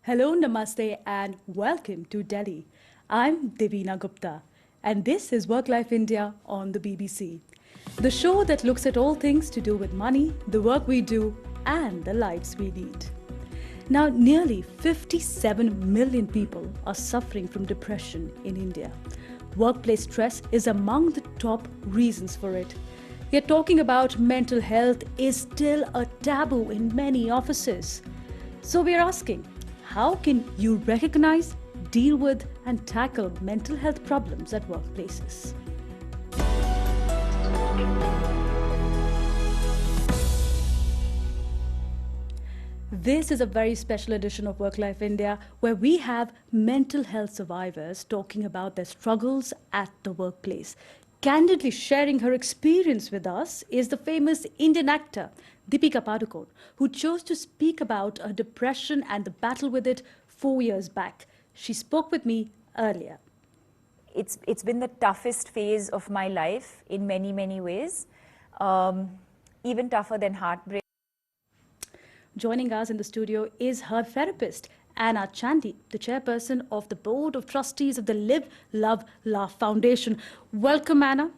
Hello, namaste, and welcome to Delhi. I'm Devina Gupta, and this is Work Life India on the BBC, the show that looks at all things to do with money, the work we do, and the lives we lead. Now, nearly 57 million people are suffering from depression in India. Workplace stress is among the top reasons for it. Yet talking about mental health is still a taboo in many offices. So we're asking, how can you recognize, deal with, and tackle mental health problems at workplaces? This is a very special edition of Work Life India where we have mental health survivors talking about their struggles at the workplace. Candidly sharing her experience with us is the famous Indian actor Deepika Padukone, who chose to speak about her depression and the battle with it 4 years back. She spoke with me earlier. It's been the toughest phase of my life in many ways, even tougher than heartbreak. Joining us in the studio is her therapist, Anna Chandy, the chairperson of the Board of Trustees of the Live, Love, Laugh Foundation. Welcome, Anna.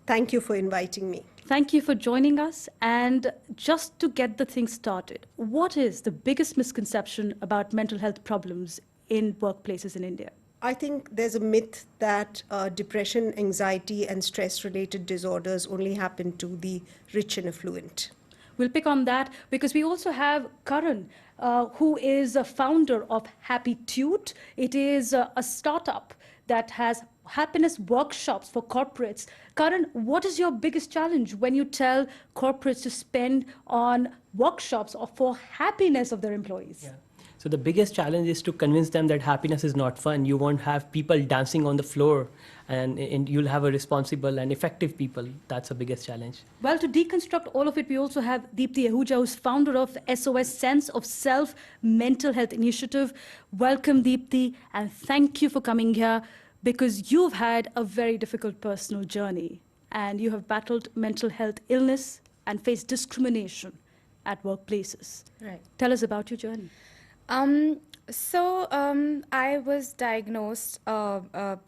Thank you for inviting me. Thank you for joining us. And just to get the thing started, what is the biggest misconception about mental health problems in workplaces in India? I think there's a myth that depression, anxiety, and stress-related disorders only happen to the rich and affluent. We'll pick on that because we also have Karan, who is a founder of Happy Tute. It is a startup that has happiness workshops for corporates. Karan, what is your biggest challenge when you tell corporates to spend on workshops or for happiness of their employees? Yeah. So the biggest challenge is to convince them that happiness is not fun. You won't have people dancing on the floor, and you'll have a responsible and effective people. That's the biggest challenge. Well, to deconstruct all of it, we also have Deepti Ahuja, who's founder of SOS Sense of Self Mental Health Initiative. Welcome, Deepti, and thank you for coming here because you've had a very difficult personal journey and you have battled mental health illness and faced discrimination at workplaces. Right. Tell us about your journey. I was diagnosed, it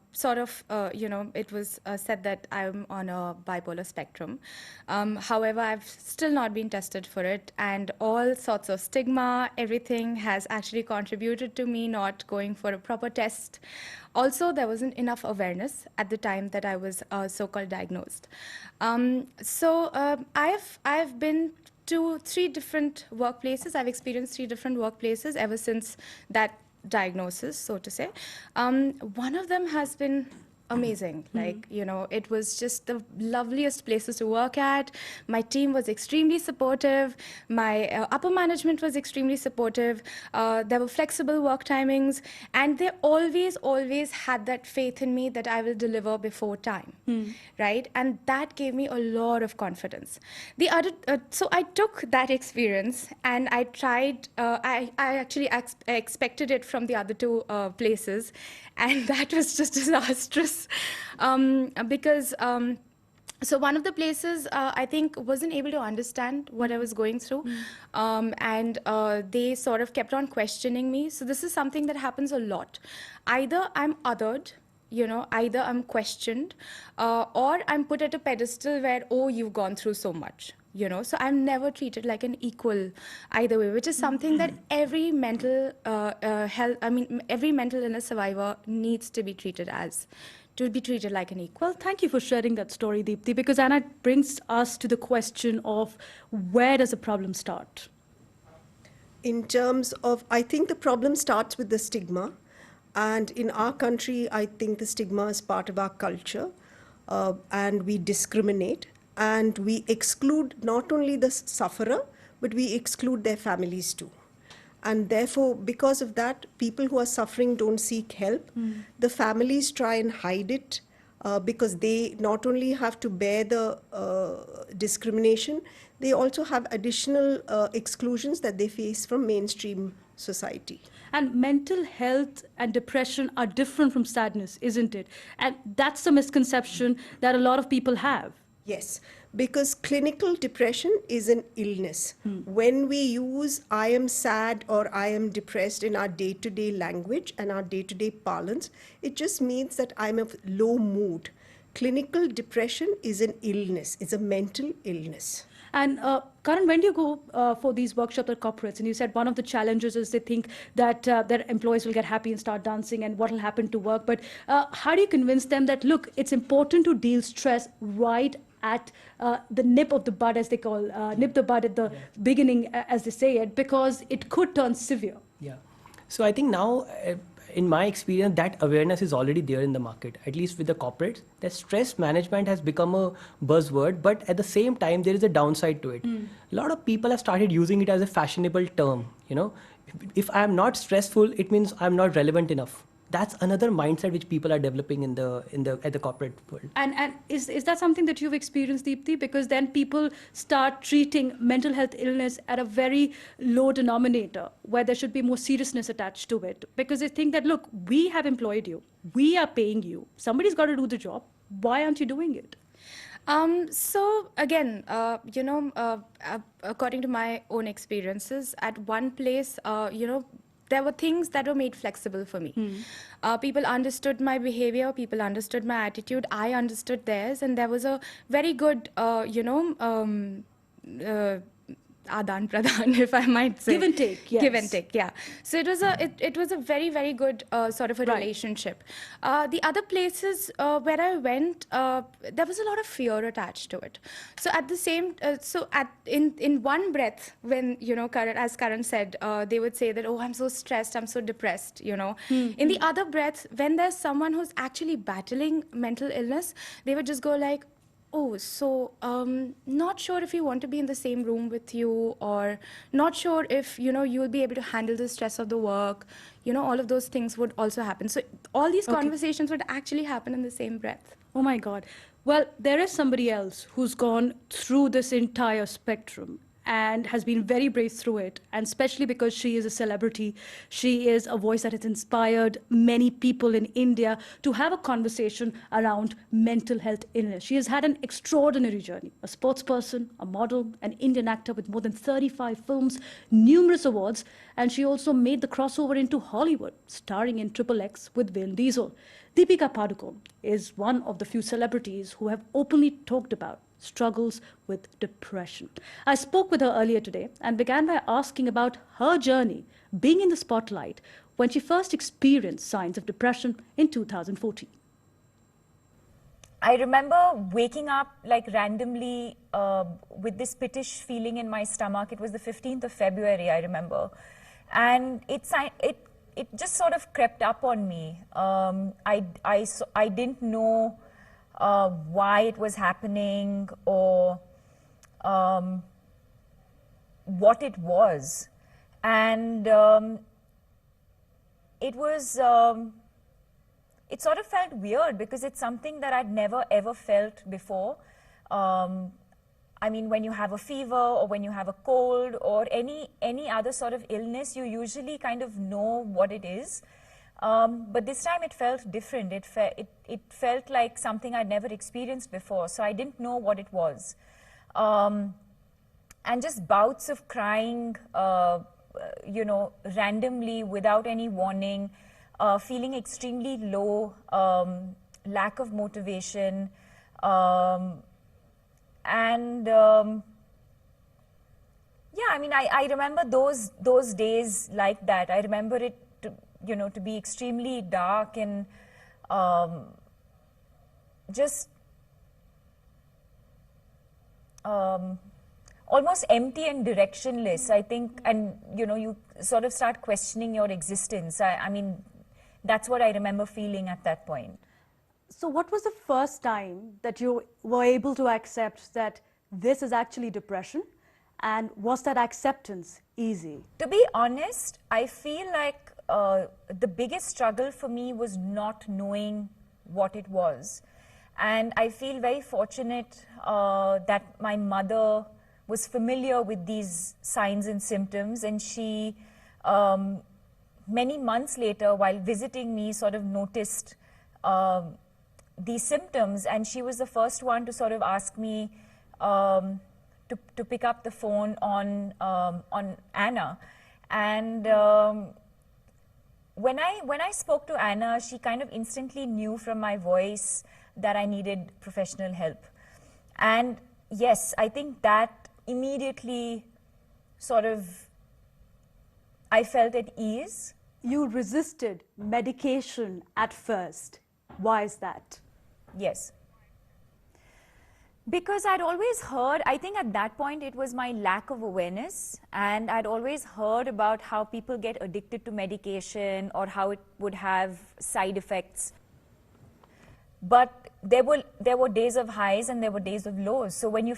was said that I'm on a bipolar spectrum. However, I've still not been tested for it, and all sorts of stigma, everything has actually contributed to me not going for a proper test. Also, there wasn't enough awareness at the time that I was so-called diagnosed. I've been to 3 different workplaces. I've experienced 3 different workplaces ever since that diagnosis, so to say. One of them has been amazing. It was just the loveliest places to work at. My team was extremely supportive. My upper management was extremely supportive. There were flexible work timings, and they always had that faith in me that I will deliver before time, right? And that gave me a lot of confidence. So I took that experience and I tried, I actually expected it from the other 2 places, and that was just disastrous. Because so one of the places I think wasn't able to understand what I was going through, and they sort of kept on questioning me. So this is something that happens a lot. Either I'm othered, either I'm questioned, or I'm put at a pedestal where, oh, you've gone through so much. So I'm never treated like an equal either way, which is something that every mental every mental illness survivor needs to be treated like an equal. Well, thank you for sharing that story, Deepti, because Anna brings us to the question of where does the problem start? In terms of, I think the problem starts with the stigma. And in our country, I think the stigma is part of our culture, and we discriminate. And we exclude not only the sufferer, but we exclude their families too. And therefore, because of that, people who are suffering don't seek help. The families try and hide it because they not only have to bear the discrimination, they also have additional exclusions that they face from mainstream society. And mental health and depression are different from sadness, isn't it? And that's the misconception that a lot of people have. Yes, Because clinical depression is an illness. When we use I am sad or I am depressed in our day-to-day language and our day-to-day parlance, it just means that I'm of low mood. Clinical depression is an illness, it's a mental illness. And Karan, when do you go for these workshops at corporates? And you said one of the challenges is they think that their employees will get happy and start dancing and what will happen to work. But how do you convince them that, look, it's important to deal stress right at the nip of the bud, as they call, nip the bud at the beginning, as they say it, because it could turn severe? Yeah. So I think now, in my experience, that awareness is already there in the market, at least with the corporates. That stress management has become a buzzword, but at the same time, there is a downside to it. A lot of people have started using it as a fashionable term. You know, if I am not stressful, it means I'm not relevant enough. That's another mindset which people are developing at the corporate world. And is that something that you've experienced, Deepthi? Because then people start treating mental health illness at a very low denominator, where there should be more seriousness attached to it. Because they think that, look, we have employed you, we are paying you, somebody's got to do the job. Why aren't you doing it? So again, according to my own experiences, at one place, there were things that were made flexible for me. People understood my behavior, people understood my attitude, I understood theirs, and there was a very good, adan pradan, if I might say. Give and take, yes. Give and take, yeah. So it was a very, very good sort of a Right. relationship. The other places where I went, there was a lot of fear attached to it. So at the same, in one breath, when Karan, as Karan said, they would say that, oh, I'm so stressed, I'm so depressed. In the other breath, when there's someone who's actually battling mental illness, they would just go like, oh, so not sure if you want to be in the same room with you, or not sure if you'll be able to handle the stress of the work. All of those things would also happen. So all these conversations would actually happen in the same breath. Oh my God. Well, there is somebody else who's gone through this entire spectrum and has been very brave through it. And especially because she is a celebrity, she is a voice that has inspired many people in India to have a conversation around mental health illness. She has had an extraordinary journey, a sports person, a model, an Indian actor with more than 35 films, numerous awards, and she also made the crossover into Hollywood, starring in XXX with Vin Diesel. Deepika Padukone is one of the few celebrities who have openly talked about struggles with depression. I spoke with her earlier today and began by asking about her journey being in the spotlight when she first experienced signs of depression in 2014. I remember waking up like randomly with this pittish feeling in my stomach. It was the 15th of February, I remember. And it just sort of crept up on me. I didn't know why it was happening or what it was. And it sort of felt weird because it's something that I'd never ever felt before. I mean, when you have a fever or when you have a cold or any other sort of illness, you usually kind of know what it is. But this time it felt different. It felt like something I'd never experienced before, so I didn't know what it was. And just bouts of crying, randomly without any warning, feeling extremely low, lack of motivation, and yeah, I mean, I remember those days like that. I remember it to be extremely dark and just almost empty and directionless, I think, and you sort of start questioning your existence. I mean, that's what I remember feeling at that point. So what was the first time that you were able to accept that this is actually depression? And was that acceptance easy? To be honest, I feel like the biggest struggle for me was not knowing what it was. And I feel very fortunate that my mother was familiar with these signs and symptoms, and she, many months later, while visiting me, sort of noticed these symptoms, and she was the first one to sort of ask me, to pick up the phone on Anna. And when I spoke to Anna, she kind of instantly knew from my voice that I needed professional help. And yes, I think that immediately sort of, I felt at ease. You resisted medication at first. Why is that? Yes. Because I'd always heard, I think at that point it was my lack of awareness, and I'd always heard about how people get addicted to medication or how it would have side effects. But there were days of highs and there were days of lows. So when you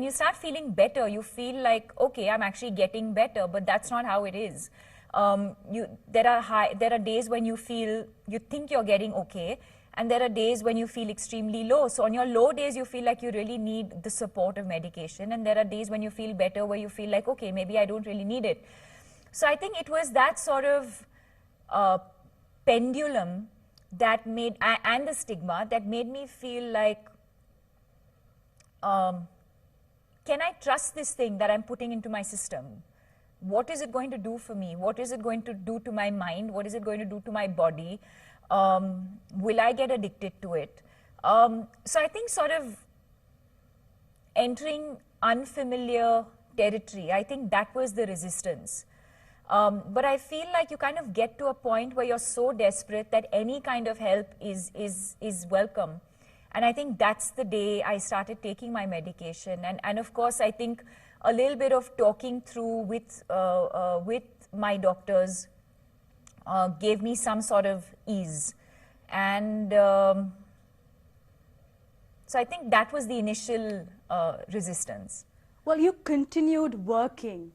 start feeling better, you feel like, okay, I'm actually getting better, but that's not how it is. There are days when you think you're getting okay, and there are days when you feel extremely low. So on your low days, you feel like you really need the support of medication, and there are days when you feel better, where you feel like, okay, maybe I don't really need it. So I think it was that sort of pendulum that made, and the stigma that made me feel like, can I trust this thing that I'm putting into my system? What is it going to do for me? What is it going to do to my mind? What is it going to do to my body? Will I get addicted to it? So I think sort of entering unfamiliar territory, I think that was the resistance. But I feel like you kind of get to a point where you're so desperate that any kind of help is welcome. And I think that's the day I started taking my medication. And of course, I think a little bit of talking through with my doctors gave me some sort of ease. And so I think that was the initial resistance. Well, you continued working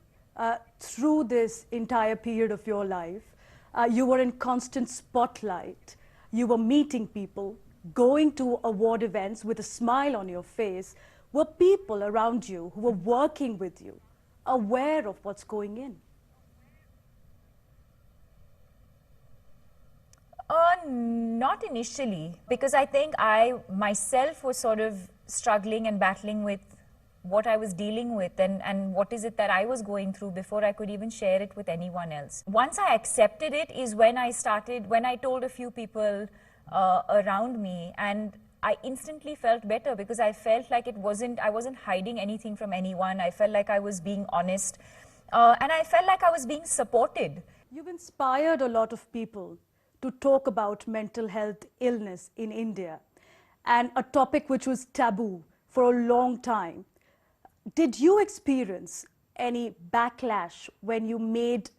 through this entire period of your life. You were in constant spotlight. You were meeting people, going to award events with a smile on your face. Were people around you who were working with you aware of what's going in? Not initially, because I think I myself was sort of struggling and battling with what I was dealing with and what is it that I was going through before I could even share it with anyone else. Once I accepted it is when I told a few people around me, and I instantly felt better because I felt like I wasn't hiding anything from anyone. I felt like I was being honest, and I felt like I was being supported. You've inspired a lot of people to talk about mental health illness in India, and a topic which was taboo for a long time. Did you experience any backlash when you made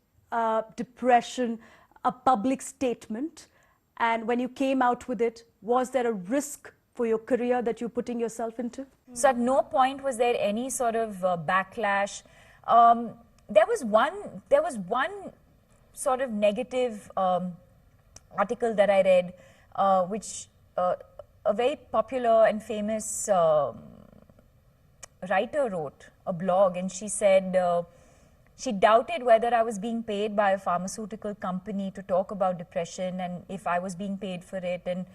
depression a public statement? And when you came out with it, was there a risk for your career that you're putting yourself into? So at no point was there any sort of backlash. There was one sort of negative article that I read, which a very popular and famous writer wrote a blog, and she said she doubted whether I was being paid by a pharmaceutical company to talk about depression and if I was being paid for it. And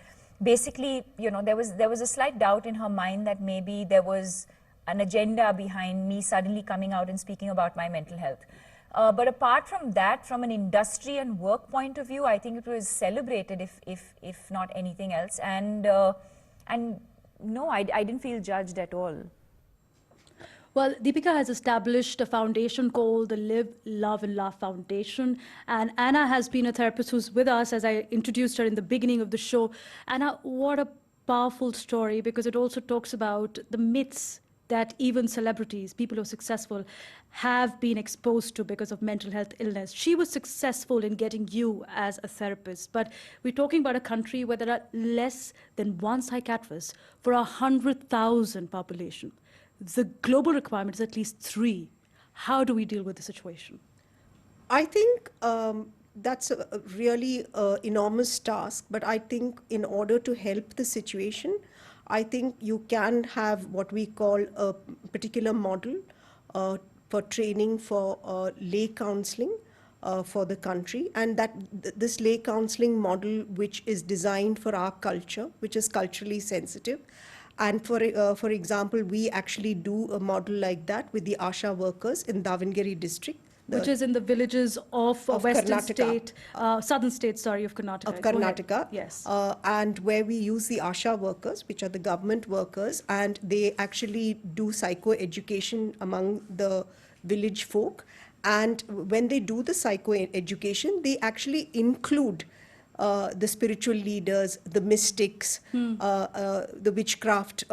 basically, you know, there was a slight doubt in her mind that maybe there was an agenda behind me suddenly coming out and speaking about my mental health. But apart from that, from an industry and work point of view, I think it was celebrated, if not anything else. And no, I didn't feel judged at all. Well, Deepika has established a foundation called the Live, Love and Laugh Foundation. And Anna has been a therapist who's with us, as I introduced her in the beginning of the show. Anna, what a powerful story, because it also talks about the myths that even celebrities, people who are successful, have been exposed to because of mental health illness. She was successful in getting you as a therapist, but we're talking about a country where there are less than one psychiatrist for 100,000 population. The global requirement is at least 3. How do we deal with the situation? I think that's a really enormous task, but I think in order to help the situation, I think you can have what we call a particular model for training for lay counselling for the country, and that this lay counselling model, which is designed for our culture, which is culturally sensitive, And for example, we actually do a model like that with the Asha workers in Davangere district. Which is in the villages of Western Karnataka. state, southern state, sorry, of Karnataka. Of Go ahead. Karnataka. Yes. And where we use the Asha workers, which are the government workers, and they actually do psycho-education among the village folk. And when they do the psycho-education, they actually include the spiritual leaders, the mystics, the witchcraft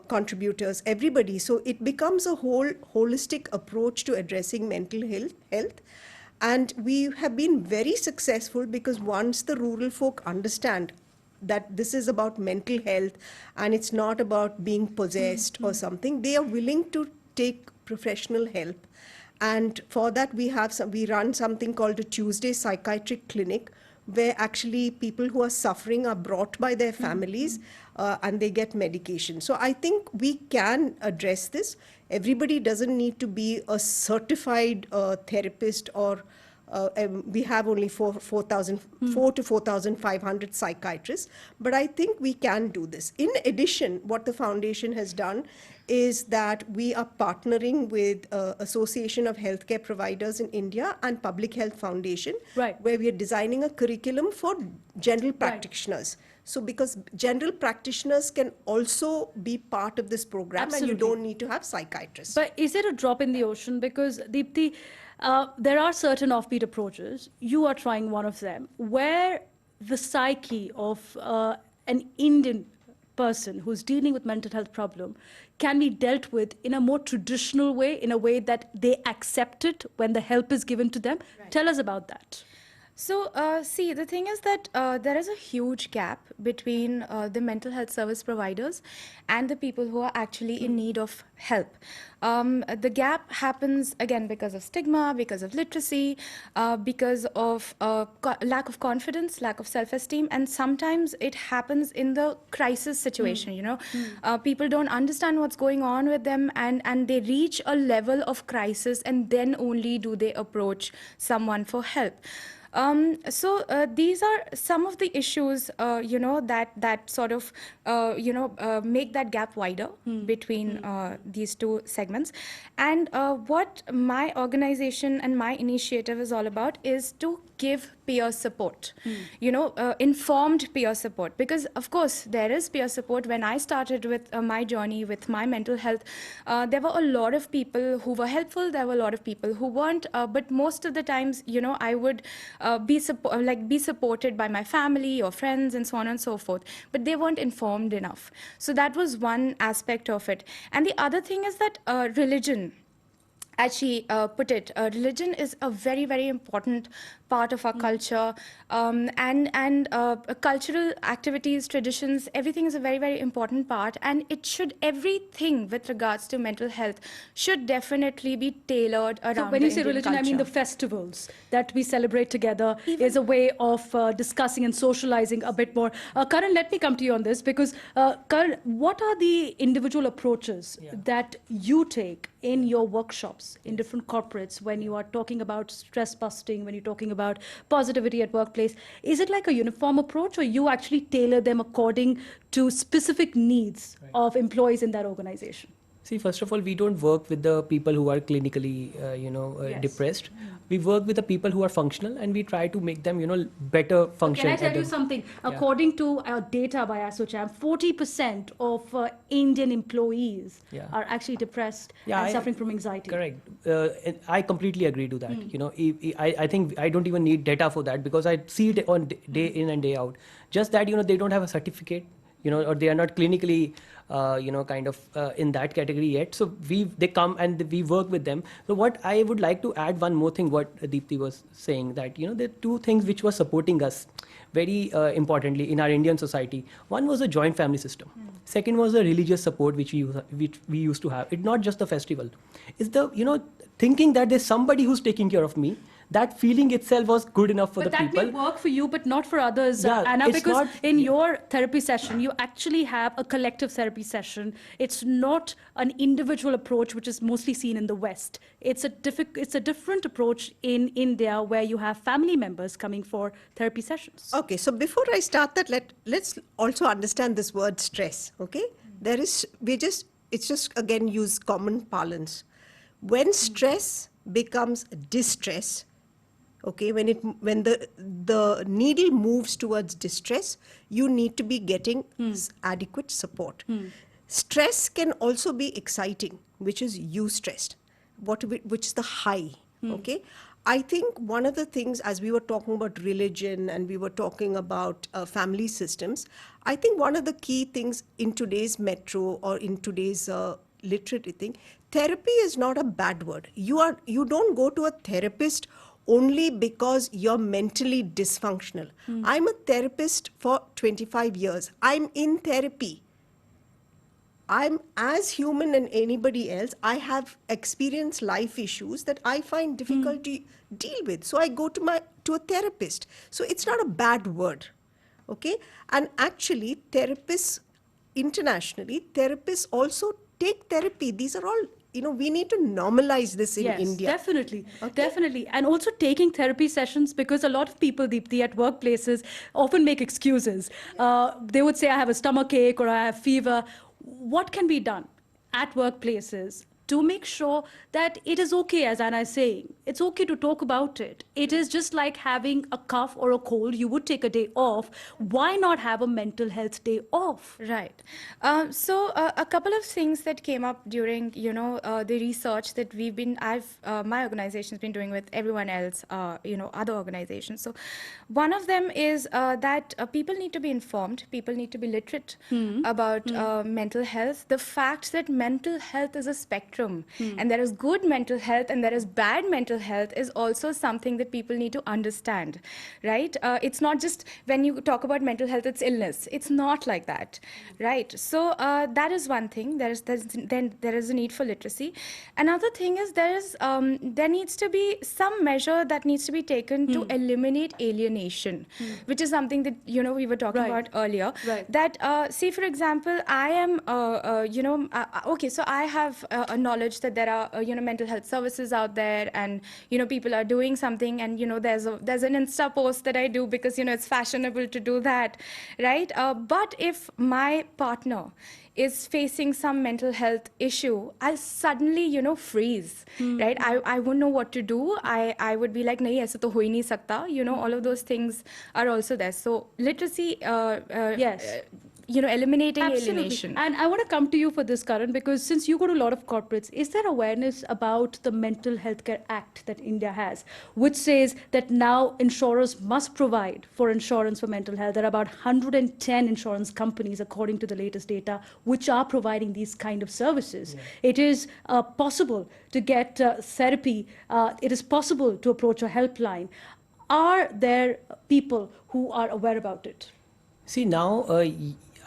contributors, everybody. So it becomes a whole holistic approach to addressing mental health. And we have been very successful because once the rural folk understand that this is about mental health and it's not about being possessed or something, they are willing to take professional help. And for that, we run something called a Tuesday Psychiatric Clinic, where actually people who are suffering are brought by their families and they get medication. So I think we can address this. Everybody doesn't need to be a certified therapist, or we have only 4,000 to 4,500 psychiatrists, but I think we can do this. In addition, what the foundation has done is that we are partnering with Association of Healthcare Providers in India and Public Health Foundation, Right. where we are designing a curriculum for general practitioners. So because general practitioners can also be part of this program, Absolutely. and you don't need to have psychiatrists. But is it a drop in the ocean? Because Deepti, there are certain offbeat approaches. You are trying one of them, where the psyche of an Indian person who's dealing with mental health problem can be dealt with in a more traditional way, in a way that they accept it when the help is given to them. Right. Tell us about that. So, see, the thing is that there is a huge gap between the mental health service providers and the people who are actually in need of help. The gap happens, again, because of stigma, because of literacy, because of lack of confidence, lack of self-esteem, and sometimes it happens in the crisis situation, you know. People don't understand what's going on with them, and they reach a level of crisis, and then only do they approach someone for help. So these are some of the issues, you know, that sort of, make that gap wider between these two segments. And what my organization and my initiative is all about is to give peer support, you know, informed peer support. Because, of course, there is peer support. When I started with my journey with my mental health, there were a lot of people who were helpful. There were a lot of people who weren't. But most of the times, you know, I would be supported by my family or friends and so on and so forth. But they weren't informed enough. So that was one aspect of it. And the other thing is that religion, as she put it, religion is a very, very important part of our culture, and cultural activities, traditions, everything is a very, very important part, and everything with regards to mental health should definitely be tailored around. So when you say Indian religion, I mean the culture. festivals that we celebrate together is a way of discussing and socializing a bit more. Karan, let me come to you on this, because Karan, what are the individual approaches that you take in your workshops in different corporates when you are talking about stress busting, when you're talking about positivity at workplace? Is it like a uniform approach, or you actually tailor them according to specific needs of employees in that organization? See, first of all, we don't work with the people who are clinically, depressed. We work with the people who are functional, and we try to make them, better function. Can I tell you something? According to our data by ASSOCHAM, 40% of Indian employees are actually depressed and suffering from anxiety. Correct. And I completely agree to that. You know, I think I don't even need data for that, because I see it on day in and day out. Just that, they don't have a certificate, or they are not clinically, in that category yet. So they come and we work with them. So what I would like to add, one more thing, what Deepti was saying, that, there are two things which were supporting us very importantly in our Indian society. One was a joint family system. Second was the religious support which we used to have. It's not just the festival. It's the, thinking that there's somebody who's taking care of me. That feeling itself was good enough for the people. But that may work for you, but not for others, Yeah, Anna, it's because not- in your therapy session, you actually have a collective therapy session. It's not an individual approach, which is mostly seen in the West. It's a different approach in India, where you have family members coming for therapy sessions. Okay, so before I start that, let's also understand this word stress, okay? It's just again use common parlance. When stress becomes distress, okay, when the needle moves towards distress, you need to be getting adequate support. Stress can also be exciting, which is eustressed, which is the high. Okay, I think one of the things, as we were talking about religion and we were talking about family systems, I think one of the key things in today's metro or in today's literary thing, therapy is not a bad word. You don't go to a therapist only because you're mentally dysfunctional. I'm a therapist for 25 years. I'm in therapy. I'm as human as anybody else. I have experienced life issues that I find difficult to deal with. So I go to a therapist. So it's not a bad word. Okay? And actually, therapists internationally, therapists also take therapy. These are all, we need to normalize this in India. Definitely. And also taking therapy sessions, because a lot of people, Deepti, at workplaces often make excuses. They would say, I have a stomach ache or I have fever. What can be done at workplaces to make sure that it is okay, as Anna is saying? It's okay to talk about it. It is just like having a cough or a cold. You would take a day off. Why not have a mental health day off? Right. So a couple of things that came up during, the research that my organization's been doing with everyone else, other organizations. So one of them is that people need to be informed. People need to be literate about mental health. The fact that mental health is a spectrum and there is good mental health and there is bad mental health is also something that people need to understand, right? It's not just when you talk about mental health, it's illness. It's not like that, right? So that is one thing. There is a need for literacy. Another thing is there needs to be some measure that needs to be taken to eliminate alienation, which is something that we were talking about earlier. Right. That say, for example, I am okay, so I have a knowledge that there are mental health services out there, and people are doing something, and there's an Insta post that I do because it's fashionable to do that, right? But if my partner is facing some mental health issue, I'll suddenly freeze, right? I wouldn't know what to do. I would be like, nahi, aisa to ho hi nahi sakta. All of those things are also there. So literacy, Yes. Eliminating Absolutely. alienation. And I want to come to you for this, Karan, because since you go to a lot of corporates, is there awareness about the Mental Healthcare Act that India has, which says that now insurers must provide for insurance for mental health? There are about 110 insurance companies, according to the latest data, which are providing these kind of services. Yeah. It is possible to get therapy. It is possible to approach a helpline. Are there people who are aware about it? See, now,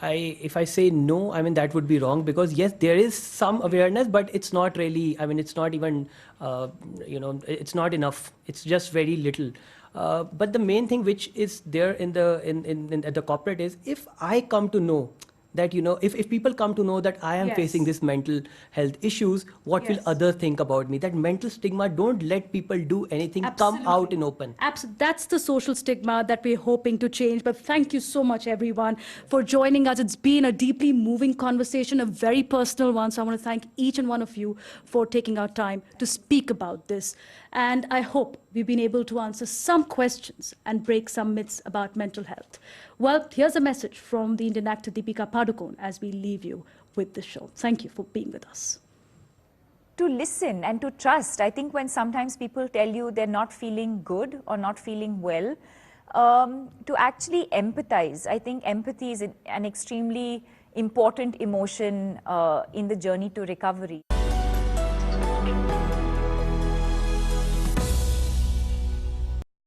if I say no, I mean, that would be wrong, because yes, there is some awareness, but it's not really, I mean, it's not even, it's not enough. It's just very little. But the main thing which is there at the corporate is, if I come to know that, if people come to know that I am facing this mental health issues, what will others think about me? That mental stigma, don't let people do anything, come out in open. Absolutely. That's the social stigma that we're hoping to change. But thank you so much, everyone, for joining us. It's been a deeply moving conversation, a very personal one. So I want to thank each and one of you for taking our time to speak about this. And I hope we've been able to answer some questions and break some myths about mental health. Well, here's a message from the Indian actor Deepika Padukone as we leave you with the show. Thank you for being with us. To listen and to trust. I think when sometimes people tell you they're not feeling good or not feeling well, to actually empathize. I think empathy is an extremely important emotion in the journey to recovery.